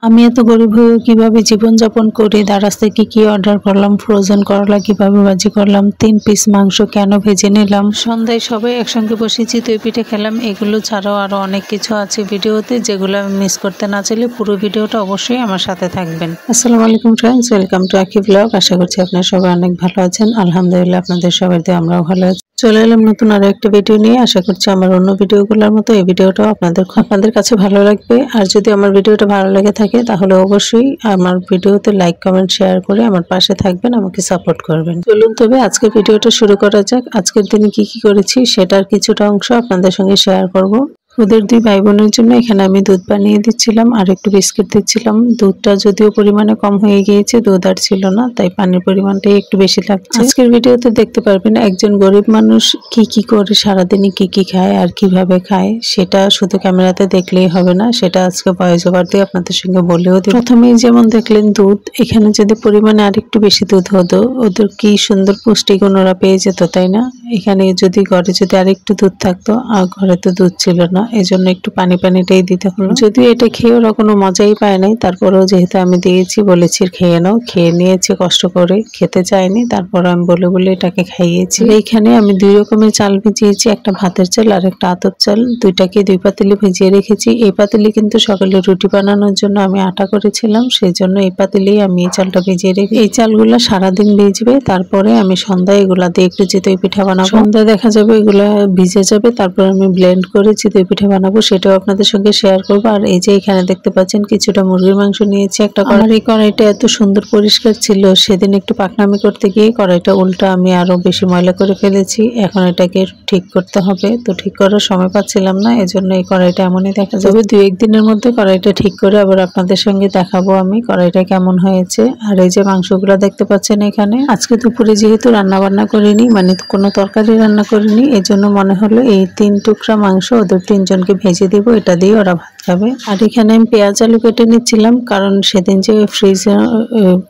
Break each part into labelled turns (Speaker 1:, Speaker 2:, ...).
Speaker 1: আমি এত গরিব হয়েও কিভাবে জীবনযাপন করি, তার রাস্তায় কি অর্ডার করলাম, ফ্রোজেন করলা কিভাবে ভাজি করলাম, 3 পিস মাংস কেন ভেজে নিলাম, সন্ধ্যায় সবাই একসঙ্গে বসে চিতই পিঠে খেলাম। এগুলো ছাড়াও আরো অনেক কিছু আছে ভিডিওতে, যেগুলো আমি মিস করতে না চাইলে পুরো ভিডিওটা অবশ্যই আমার সাথে থাকবেন। আসসালামু আলাইকুম ফ্রেন্ডস, ওয়েলকাম টু আকি ব্লগ। আশা করছি আপনারা সবাই অনেক ভালো আছেন। আলহামদুলিল্লাহ, আপনাদের সবাই দিয়ে আমরাও ভালো আছি। চলে এলাম নতুন আরো একটা ভিডিও নিয়ে। আশা করছি আমার অন্য ভিডিওগুলোর মতো এই ভিডিওটাও আপনাদের কাছে ভালো লাগবে। আর যদি আমার ভিডিওটা ভালো লেগে থাকে তাহলে অবশ্যই আমার ভিডিওতে লাইক, কমেন্ট, শেয়ার করে আমার পাশে থাকবেন, আমাকে সাপোর্ট করবেন। চলুন তবে আজকের ভিডিওটা শুরু করা যাক। আজকের দিনে কি করেছি সেটার কিছুটা অংশ আপনাদের সঙ্গে শেয়ার করব। ওদের 2 ভাই বোনের জন্য এখানে আমি দুধ বানিয়ে দিচ্ছিলাম আর একটু বিস্কিট দিচ্ছিলাম। দুধটা যদিও পরিমাণে কম হয়ে গিয়েছে, দুধ আর ছিল না, তাই পানির পরিমাণটাই একটু বেশি লাগছে। আজকের ভিডিওতে দেখতে পারবেন একজন গরিব মানুষ কি করে সারাদিনে কি খায় আর কিভাবে খায়, সেটা শুধু ক্যামেরাতে দেখলেই হবে না, সেটা আজকে ভয়েস ওভার দিয়ে আপনাদের সঙ্গে বলেও দিই। প্রথমেই যেমন দেখলেন দুধ, এখানে যদি পরিমাণে আর একটু বেশি দুধ হতো, ওদের কি সুন্দর পুষ্টিগুণ ওরা পেয়ে যেত, তাই না? এখানে ঘরে যদি আর একটু দুধ থাকতো, আর ঘরে তো দুধ ছিল না, এজন্য একটু পানিটাই দিতে হলো। যদিও এটা খেয়ে ওরা কোনো মজাই পায় নাই, তারপরেও যেহেতু আমি দিয়েছি, বলেছি খেয়ে নাও, খেয়ে নিয়েছে কষ্ট করে, খেতে চায়নি, তারপর আমি বলে এটাকে খাইয়েছি। এইখানে আমি 2 রকমের চাল ভিজিয়েছি, একটা ভাতের চাল আর একটা আতপ চাল, দুইটাকে 2 পাতিলে ভিজিয়ে রেখেছি। এই পাতিলে কিন্তু সকালে রুটি বানানোর জন্য আমি আটা করেছিলাম, সেই জন্য এই পাতিলেই আমি এই চালটা ভিজিয়ে রেখে, এই চালগুলো সারাদিন ভিজবে, তারপরে আমি সন্ধ্যায় এগুলা দিয়ে একটু চিতই পিঠা বানাবো। সন্ধ্যায় দেখা যাবে এগুলা ভিজে যাবে, তারপর আমি ব্লেন্ড করে চিতই পিঠা বানাবো, সেটাও আপনাদের সঙ্গে শেয়ার করবো। আর এই যে এখানে দেখতে পাচ্ছেন কিছুটা মুরগির মাংস নিয়েছি একটা কড়াই। এই কড়াইটা এত সুন্দর পরিষ্কার ছিল, সেদিন একটু পাকনামি করতে গিয়ে কড়াইটা উল্টা আমি আরো বেশি ময়লা করে ফেলেছি। এখন এটাকে ঠিক করতে হবে, তো ঠিক করার সময় পাচ্ছিলাম না, এজন্য এই কড়াইটা এমনই দেখা যাবে। 2-1 দিনের মধ্যে কড়াইটা ঠিক করে আবার আপনাদের সঙ্গে দেখাবো আমি কড়াইটা কেমন হয়েছে। আর এই যে মাংসগুলো দেখতে পাচ্ছেন এখানে, আজকে দুপুরে যেহেতু রান্না বান্না করিনি, মানে কোনো তরকারি রান্না করিনি, এজন্য মনে হলো এই 3 টুকরা মাংস ওদের 3 জনকে ভেজে দিব, এটা দিয়ে ওরা ভাত খাবে। আর এখানে আমি পেঁয়াজ আলু কেটে নিচ্ছিলাম, কারণ সেদিন যে ফ্রিজে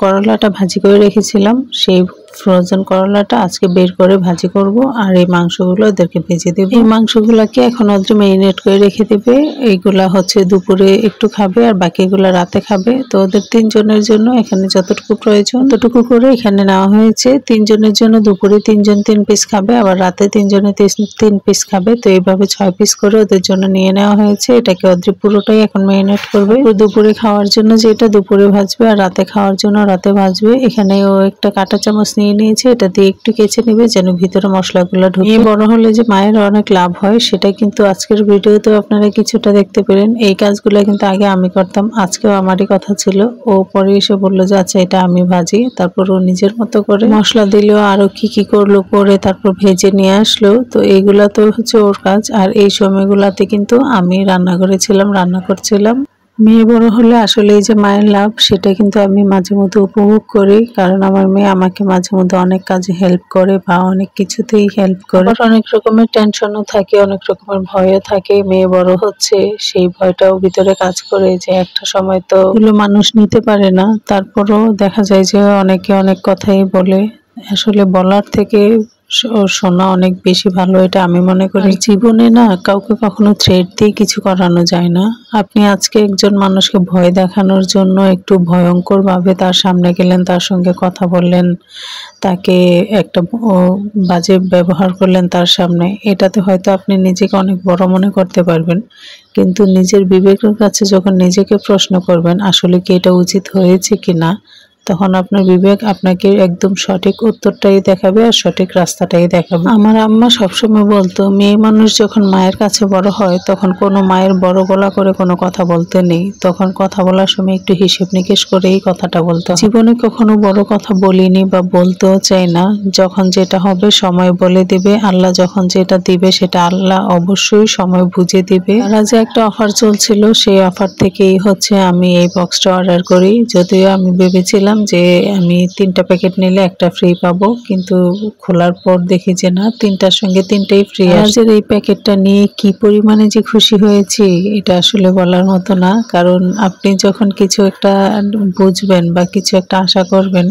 Speaker 1: করলাটা ভাজি করে রেখেছিলাম, সেই ফ্রোজেন করলাটা আজকে বের করে ভাজি করব, আর এই মাংসগুলো ওদেরকে ভেজে দেব। এই মাংসগুলোকে এখন ওদের ম্যারিনেট করে রেখে দেবে। এইগুলা হচ্ছে দুপুরে একটু খাবে আর বাকিগুলা রাতে খাবে। তো ওদের 3 জনের জন্য এখানে যতটুকু প্রয়োজন ততটুকু করে এখানে নেওয়া হয়েছে। 3 জনের জন্য দুপুরে 3 জন 3 পিস খাবে, আবার রাতে 3 জনে 3 পিস খাবে। তো এইভাবে 6 পিস করে ওদের জন্য নিয়ে নেওয়া হয়েছে। এটাকে ওদের পুরোটাই এখন ম্যারিনেট করবে। দুপুরে খাওয়ার জন্য যেটা দুপুরে ভাজবে, আর রাতে খাওয়ার জন্য রাতে ভাজবে। এখানে ও একটা কাঁটা চামচ নিয়ে নিয়েছে, এটা দিয়ে একটু কেচে নেবে যেন ভিতরে মশলাগুলো ঢুকে। বড় হলে যে মায়ের অনেক লাভ হয়, সেটা কিন্তু আজকের ভিডিওতে আপনারা কিছুটা দেখতে পেলেন। এই কাজগুলো কিন্তু আগে আমি করতাম, আজকেও আমারই কথা ছিল। ও পরে এসে বললো যে আচ্ছা এটা আমি ভাজি, তারপর ও নিজের মতো করে মশলা দিলেও আরো কি করলো, করে তারপর ভেজে নিয়ে আসলো। তো এইগুলা তো হচ্ছে ওর কাজ। আর এই সময়গুলাতে কিন্তু আমি রান্নাঘরে ছিলাম, রান্না করছিলাম। মেয়ে বড় হলে আসলে এই যে মায়ের লাভ, সেটা কিন্তু আমি মাঝে মধ্যে উপভোগ করি, কারণ আমার মেয়ে আমাকে মাঝে মধ্যে অনেক কাজে হেল্প করে বা অনেক কিছুতেই হেল্প করে। অনেক রকমের টেনশনও থাকে, অনেক রকমের ভয়ও থাকে। মেয়ে বড় হচ্ছে, সেই ভয়টাও ভিতরে কাজ করে যে একটা সময় তো এগুলো মানুষ নিতে পারে না, তারপরও দেখা যায় যে অনেকে অনেক কথাই বলে। আসলে বলার থেকে শোনা অনেক বেশি ভালো, এটা আমি মনে করি। জীবনে না কাউকে কখনো থ্রেট দিয়ে কিছু করানো যায় না। আপনি আজকে একজন মানুষকে ভয় দেখানোর জন্য একটু ভয়ঙ্কর ভাবে তার সামনে গেলেন, তার সঙ্গে কথা বললেন, তাকে একটা বাজে ব্যবহার করলেন তার সামনে, এটাতে হয়তো আপনি নিজেকে অনেক বড় মনে করতে পারবেন, কিন্তু নিজের বিবেকের কাছে যখন নিজেকে প্রশ্ন করবেন আসলে কি এটা উচিত হয়েছে কিনা, তখন আপনার বিবেক আপনাকে একদম সঠিক উত্তরটাই দেখাবে আর সঠিক রাস্তাটাই দেখাবে। আমার আম্মা সবসময় বলতো, মেয়ে মানুষ যখন মায়ের কাছে বড় হয় তখন কোনো মায়ের বড় গলা করে কোনো কথা বলতে নেই, তখন কথা বলার সময় একটু হিসেব নিকেশ করেই কথাটা বলতে। জীবনে কখনো বড় কথা বলিনি বা বলতেও চাই না। যখন যেটা হবে সময় বলে দিবে, আল্লাহ যখন যেটা দিবে সেটা আল্লাহ অবশ্যই সময় বুঝে দিবে। তারা যে একটা অফার চলছিল, সেই অফার থেকেই হচ্ছে আমি এই বক্সটা অর্ডার করি। যদিও আমি ভেবেছিলাম যে আমি 3টা প্যাকেট নিলে একটা ফ্রি পাবো, কিন্তু খোলার পর দেখি যে না, 3টার সঙ্গে 3টাই ফ্রি। আজের এই প্যাকেটটা নিয়ে কি পরিমাণে যে খুশি হয়েছি এটা আসলে বলার মতো না, কারণ আপনি যখন কিছু একটা বুঝবেন বা কিছু একটা আশা করবেন,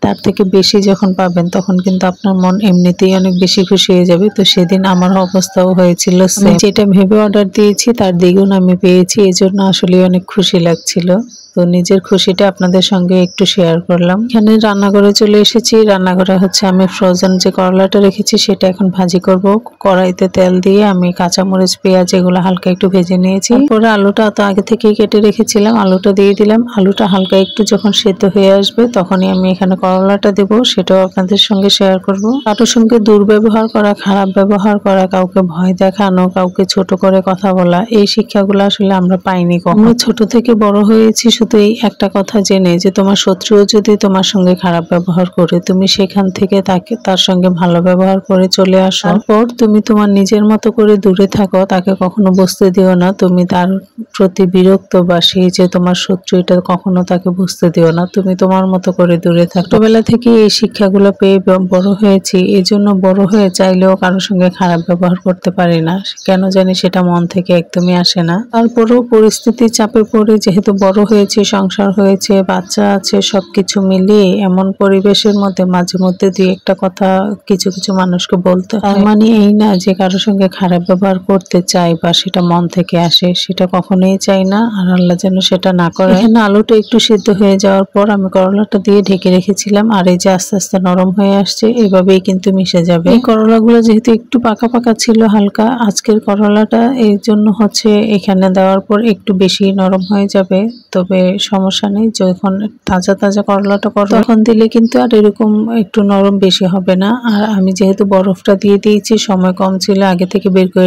Speaker 1: তার থেকে বেশি যখন পাবেন তখন কিন্তু আপনার মন এমনিতেই অনেক বেশি খুশি হয়ে যাবে। তো সেদিন আমার অবস্থাও হয়েছিল, যেটা ভেবে অর্ডার দিয়েছি তার দ্বিগুণ আমি পেয়েছি, এজন্য আসলে অনেক খুশি লাগছিল। তো তো নিজের খুশিটা আপনাদের সঙ্গে একটু শেয়ার করলাম। এখানে রান্নাঘরে চলে এসেছি। রান্নাঘরে হচ্ছে আমি ফ্রোজেন যে করলাটা রেখেছি সেটা এখন ভাজি করব। কড়াইতে তেল দিয়ে আমি কাঁচামরিচ পেঁয়াজ এগুলো হালকা একটু ভেজে নিয়েছি। তারপরে আলুটা তো আগে থেকেই কেটে রেখেছিলাম, আলুটা দিয়ে দিলাম। আলুটা হালকা একটু যখন সেদ্ধ হয়ে আসবে তখনই আমি এখানে করলাটা দেব, সেটাও আপনাদের সঙ্গে শেয়ার করব। কারোর সঙ্গে দুর্ব্যবহার করা, খারাপ ব্যবহার করা, কাউকে ভয় দেখানো, কাউকে ছোট করে কথা বলা, এই শিক্ষাগুলো আসলে আমরা পাইনি। আমরা ছোট থেকে বড় হয়েছি শুধু এই একটা কথা জেনে যে তোমার শত্রুও যদি তোমার সঙ্গে খারাপ ব্যবহার করে তুমি সেখান থেকে তার সঙ্গে ভালো ব্যবহার করে চলে আসো। তারপর তুমি তোমার নিজের মতো করে দূরে থাকো, তাকে কখনো বুঝতে দিও না তুমি তার প্রতি বিরক্ত বা সেই যে তোমার শত্রু এটা কখনো তাকে বুঝতে দিও না, তুমি তোমার মতো করে দূরে থাকো। ছোটবেলা থেকে এই শিক্ষাগুলো পেয়ে বড় হয়েছি, এই জন্য বড় হয়ে চাইলেও কারোর সঙ্গে খারাপ ব্যবহার করতে পারি না, কেন জানি সেটা মন থেকে একদমই আসে না। তারপরেও পরিস্থিতির চাপে পড়ে যেহেতু বড় হয়েছে, সংসার হয়েছে, বাচ্চা আছে, সবকিছু মিলিয়ে এমন পরিবেশের মধ্যে মাঝে মধ্যে দুই একটা কথা কিছু কিছু মানুষকে বলতে হয়। তার মানে এই না যে কারোর সঙ্গে খারাপ ব্যবহার করতে চাই বা সেটা মন থেকে আসে, সেটা কখনোই চাই না, আর আল্লাহ যেন সেটা না করে। এখানে আলুটা একটু সিদ্ধ হয়ে যাওয়ার পর আমি করলাটা দিয়ে ঢেকে রেখেছিলাম, আর এই যে আস্তে আস্তে নরম হয়ে আসছে এভাবেই কিন্তু মিশে যাবে। এই করলাগুলো যেহেতু একটু পাকা পাকা ছিল হালকা, আজকের করলাটা এই জন্য হচ্ছে এখানে দেওয়ার পর একটু বেশি নরম হয়ে যাবে, তবে সমস্যা নেই। যখন তাজা তাজা করলাটা করো তখন দিলে কিন্তু আর এরকম একটু নরম বেশি হবে না। আর আমি যেহেতু বরফটা দিয়ে দিয়েছি, সময় কম ছিল, আগে থেকে বের করে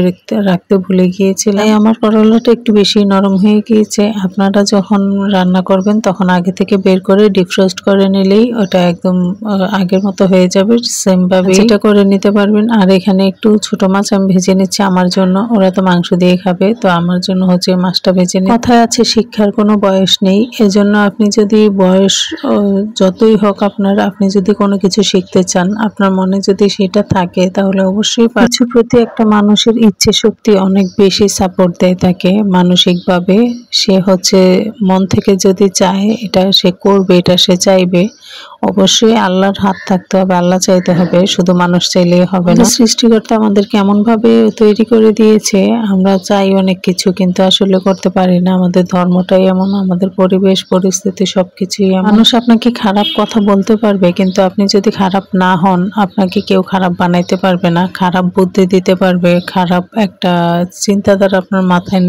Speaker 1: রাখতে ভুলে গিয়েছিলাম, আমার করলাটা একটু বেশি নরম হয়ে গিয়েছে। আপনারা যখন রান্না করবেন তখন আগে থেকে বের করে ডিফ্রস্ট করে নিলেই ওটা একদম আগের মতো হয়ে যাবে, সেম ভাবে এটা করে নিতে পারবেন। আর এখানে একটু ছোট মাছ আমি ভেজে নিচ্ছি আমার জন্য, ওরা তো মাংস দিয়ে খাবে, তো আমার জন্য হচ্ছে মাছটা ভেজে নিই। কথায় আছে শিক্ষার কোনো বয়স নেই, এজন্য আপনি যদি বয়স যতই হোক আপনি যদি কোনো কিছু শিখতে চান, আপনার মনে যদি সেটা থাকে তাহলে অবশ্যই কিছু প্রতি একটা মানুষের ইচ্ছে শক্তি অনেক বেশি সাপোর্ট দেয় তাকে মানসিকভাবে। সে হচ্ছে মন থেকে যদি চায় এটা সে করবে, এটা সে চাইবে, অবশ্যই আল্লাহর হাত থাকতে হবে, আল্লাহ চাইতে হবে, শুধু মানুষ চাইলেই হবে না। সৃষ্টিকর্তা আমাদেরকে এমন ভাবে তৈরি করে দিয়েছে, আমরা চাই অনেক কিছু কিন্তু আসলে করতে পারি না। আমাদের ধর্মটাই এমন, আমাদের পরিবেশ পরিস্থিতি সবকিছুই এমন। মানুষ আপনাকে খারাপ কথা বলতে পারবে, কিন্তু আপনি যদি খারাপ না হন আপনাকে কেউ খারাপ বানাইতে পারবে না, খারাপ বুদ্ধি দিতে পারবে, খারাপ একটা চিন্তাধারা আপনার মাথায়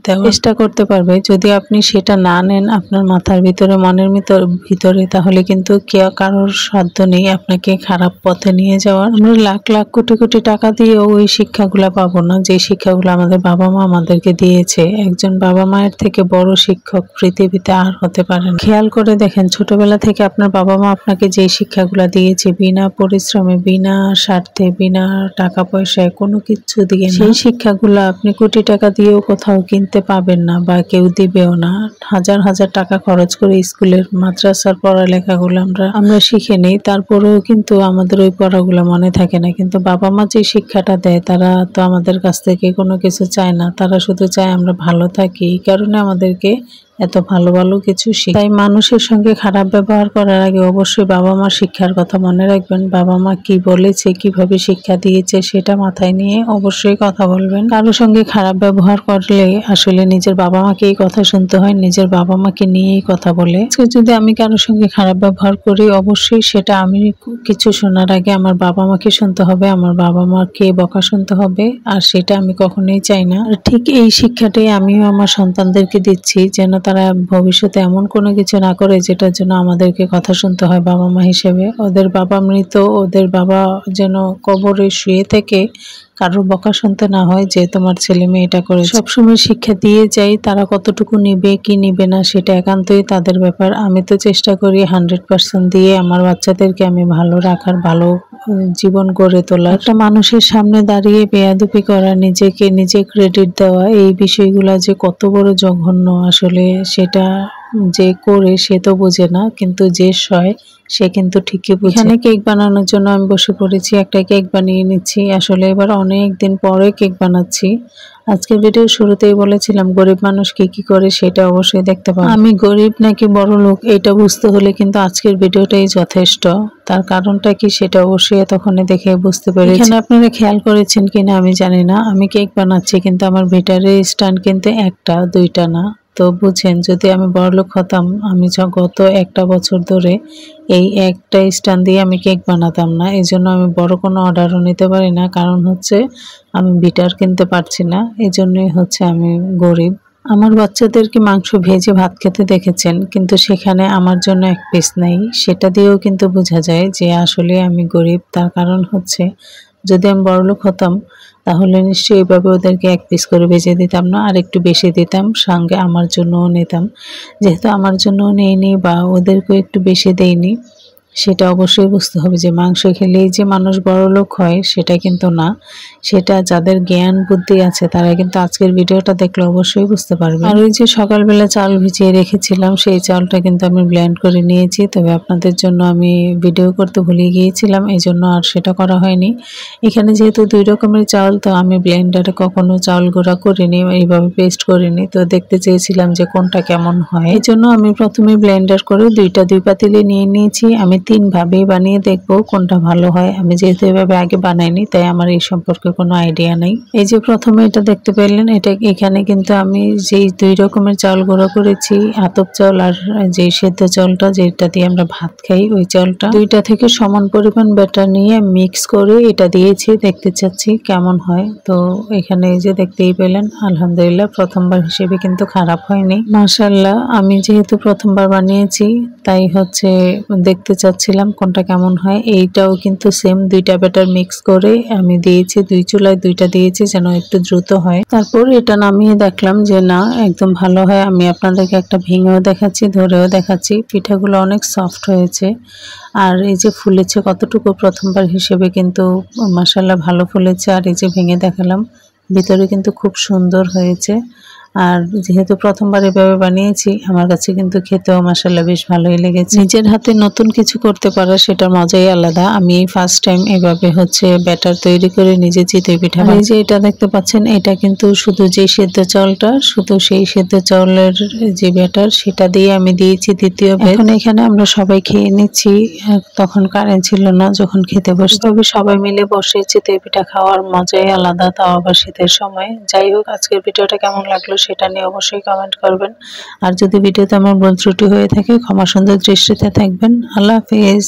Speaker 1: দেওয়ার চেষ্টা করতে পারবে। যদি আপনি সেটা না নেন আপনার মাথার ভিতরে, মনের ভিতরে, তাহলে কিন্তু কারোর সাধ্য নেই আপনাকে খারাপ পথে নিয়ে যাওয়ার। আমরা লাখ লাখ কোটি কোটি টাকা দিয়েও ওই শিক্ষাগুলা পাবো না যে শিক্ষাগুলো আমাদের বাবা মা আমাদেরকে দিয়েছে। একজন বাবা মায়ের থেকে বড় শিক্ষক পৃথিবীতে আর হতে পারে না। খেয়াল করে দেখেন, ছোটবেলা থেকে আপনার বাবা মা আপনাকে যে শিক্ষাগুলা দিয়েছে, বিনা পরিশ্রমে, বিনা স্বার্থে, বিনা টাকা পয়সায়, কোনো কিছু দিয়ে, সেই শিক্ষাগুলা আপনি কোটি টাকা দিয়েও কোথাও কিনতে পাবেন না বা কেউ দিবেও না। হাজার হাজার টাকা খরচ করে স্কুলের মাদ্রাসার পড়ালেখাগুলো আমরা শিখে নেই, তারপরেও কিন্তু আমাদের ওই পড়াগুলো মনে থাকে না। কিন্তু বাবা মা যে শিক্ষাটা দেয় তারা তো আমাদের কাছ থেকে কোনো কিছু চায় না, তারা শুধু চায় আমরা ভালো থাকি, এই কারণে আমাদেরকে এত ভালো ভালো কিছু শিখ। তাই মানুষের সঙ্গে খারাপ ব্যবহার করার আগে অবশ্যই বাবা মা শিক্ষার কথা মনে রাখবেন। বাবা মা কি বলেছে, কিভাবে শিক্ষা দিয়েছে সেটা মাথায় নিয়ে অবশ্যই কথা বলবেন। কারোর সঙ্গে খারাপ ব্যবহার করলে আসলে নিজের বাবা মাকেই কথা শুনতে হয়, নিজের বাবা মাকে নিয়েই কথা বলে। যদি আমি কারোর সঙ্গে খারাপ ব্যবহার করি অবশ্যই সেটা আমি কিছু শোনার আগে আমার বাবা মাকে শুনতে হবে, আমার বাবা মাকে বকা শুনতে হবে, আর সেটা আমি কখনোই চাই না। আর ঠিক এই শিক্ষাটাই আমিও আমার সন্তানদেরকে দিচ্ছি, যেন তারা ভবিষ্যতে এমন কোনো কিছু না করে যেটার জন্য আমাদেরকে কথা শুনতে হয় বাবা মা হিসেবে। ওদের বাবা মৃত, ওদের বাবা যেন কবরে শুয়ে থেকে কারোর বকা শুনতে না হয় যে তোমার ছেলে মেয়ে এটা করে। সবসময় শিক্ষা দিয়ে যাই, তারা কতটুকু নিবে কি নিবে না সেটা একান্তই তাদের ব্যাপার। আমি তো চেষ্টা করি 100% দিয়ে আমার বাচ্চাদেরকে আমি ভালো রাখার, ভালো জীবন গড়ে তোলার। একটা মানুষের সামনে দাঁড়িয়ে বেয়াদবি করা, নিজেকে নিজে ক্রেডিট দেওয়া, এই বিষয়গুলো যে কত বড় জঘন্য আসলে সেটা যে করে সে তো বোঝে না, কিন্তু যে সয় সে কিন্তু ঠিকই বুঝে। এখানে কেক বানানোর জন্য আমি বসে পড়েছি, একটা কেক বানিয়ে নিচ্ছি। আসলে এবার অনেক দিন পরে কেক বানাচ্ছি। আজকের ভিডিওর শুরুতেই বলেছিলাম গরিব মানুষ কি করে সেটা অবশ্যই দেখতে পাবো। আমি গরিব নাকি বড় লোক এটা বুঝতে হলে কিন্তু আজকের ভিডিওটাই যথেষ্ট। তার কারণটা কি সেটা অবশ্যই তখনই দেখে বুঝতে পেরেছি। এখানে আপনারা খেয়াল করেছেন কিনা আমি জানি না, আমি কেক বানাচ্ছি কিন্তু আমার বেটারের স্ট্যান্ড কিন্তু একটা দুইটা না, তো বুঝেন যদি আমি বড়লোক হতাম, আমি গত একটা বছর ধরে এই একটা স্ট্যান্ড দিয়ে আমি কেক বানাতাম না। এই জন্য আমি বড় কোনো অর্ডারও নিতে পারি না, কারণ হচ্ছে আমি বিটার কিনতে পারছি না, এই জন্যই হচ্ছে আমি গরিব। আমার বাচ্চাদেরকে মাংস ভেজে ভাত খেতে দেখেছেন, কিন্তু সেখানে আমার জন্য এক পিস নাই। সেটা দিয়েও কিন্তু বোঝা যায় যে আসলে আমি গরিব। তার কারণ হচ্ছে যদি আমি বড়লোক হতাম তাহলে নিশ্চয়ই এইভাবে ওদেরকে এক পিস করে ভেজে দিতাম না, আর একটু বেশি দিতাম, সঙ্গে আমার জন্যও নিতাম। যেহেতু আমার জন্যও নেইনি বা ওদেরকেও একটু বেশি দেইনি, সেটা অবশ্যই বুঝতে হবে যে মাংস খেলেই যে মানুষ বড়লোক হয় সেটা কিন্তু না। সেটা যাদের জ্ঞান বুদ্ধি আছে তারা কিন্তু আজকের ভিডিওটা দেখলে অবশ্যই বুঝতে পারবে। আর ওই যে সকালবেলা চাল ভিজিয়ে রেখেছিলাম, সেই চালটা কিন্তু আমি ব্লেন্ড করে নিয়েছি, তবে আপনাদের জন্য আমি ভিডিও করতে ভুলে গিয়েছিলাম, এই জন্য আর সেটা করা হয়নি। এখানে যেহেতু দুই রকমের চাল, তো আমি ব্লেন্ডারে কখনো চাল গুঁড়া করিনি, এইভাবে পেস্ট করিনি, তো দেখতে চেয়েছিলাম যে কোনটা কেমন হয়। এই জন্য আমি প্রথমে ব্লেন্ডার করে দুই পাতিলে নিয়ে নিয়েছি। আমি 3 ভাবেই বানিয়ে দেখবো কোনটা ভালো হয়। আমি যেহেতু এভাবে আগে বানাইনি, তাই আমার এই সম্পর্কে কোনো আইডিয়া নাই। এই যে প্রথমে এটা দেখতে পেলেন, এটা এখানে কিন্তু আমি যেই 2 রকমের চাল গুঁড়ো করেছি, আতপ চাল আর যে সেদ্ধ চালটা যেটা দিয়ে আমরা ভাত খাই, ওই চালটা দুইটা থেকে সমান পরিমাণ ব্যাটার নিয়ে মিক্স করে এটা দিয়েছি। দেখতে চাচ্ছি কেমন হয়। তো এখানে এই যে দেখতেই পেলেন, আলহামদুলিল্লাহ প্রথমবার হিসেবে কিন্তু খারাপ হয়নি, মাশাআল্লাহ। আমি যেহেতু প্রথমবার বানিয়েছি তাই হচ্ছে দেখতে চাচ্ছিলাম কোনটা কেমন হয়। এইটাও কিন্তু সেম দুইটা ব্যাটার মিক্স করে আমি দিয়েছি, 2 চুলায় 2টা দিয়েছি যেন একটু দ্রুত হয়। তারপর এটা নামিয়ে দেখলাম যে না, একদম ভালো হয়। আমি আপনাদেরকে একটা ভেঙেও দেখাচ্ছি, ধরেও দেখাচ্ছি। পিঠাগুলো অনেক সফট হয়েছে, আর এই যে ফুলেছে কতটুকু, প্রথমবার হিসেবে কিন্তু মাশাআল্লাহ ভালো ফুলেছে। আর এই যে ভেঙে দেখালাম, ভিতরে কিন্তু খুব সুন্দর হয়েছে। আর যেহেতু প্রথমবার এভাবে বানিয়েছি, আমার কাছে কিন্তু খেতেও মাশাআল্লাহ বেশ ভালোই লেগেছে। নিজের হাতে নতুন কিছু করতে পারা, সেটার মজাই আলাদা। আমি ফার্স্ট টাইম এভাবে হচ্ছে ব্যাটার তৈরি করে নিজে চিতই পিঠা। এই যে এটা দেখতে পাচ্ছেন, এটা কিন্তু শুধু যে সেদ্ধ চালটা, শুধু সেই সেদ্ধ চাউলের যে ব্যাটার, সেটা দিয়ে আমি দিয়েছি দ্বিতীয় ব্যাচ। এখন এখানে আমরা সবাই খেয়ে নিচ্ছি। তখন কারেন্ট ছিল না যখন খেতে বসে, তবে সবাই মিলে বসে চিতই পিঠা খাওয়ার মজাই আলাদা, তাও আবার শীতের সময়। যাই হোক, আজকের ভিডিওটা কেমন লাগলো সেটা নিয়ে অবশ্যই কমেন্ট করবেন। আর যদি ভিডিওতে আমার ভুল ত্রুটি হয়ে থাকে, ক্ষমা সুন্দর দৃষ্টিতে থাকবেন। আল্লাহ হাফেজ।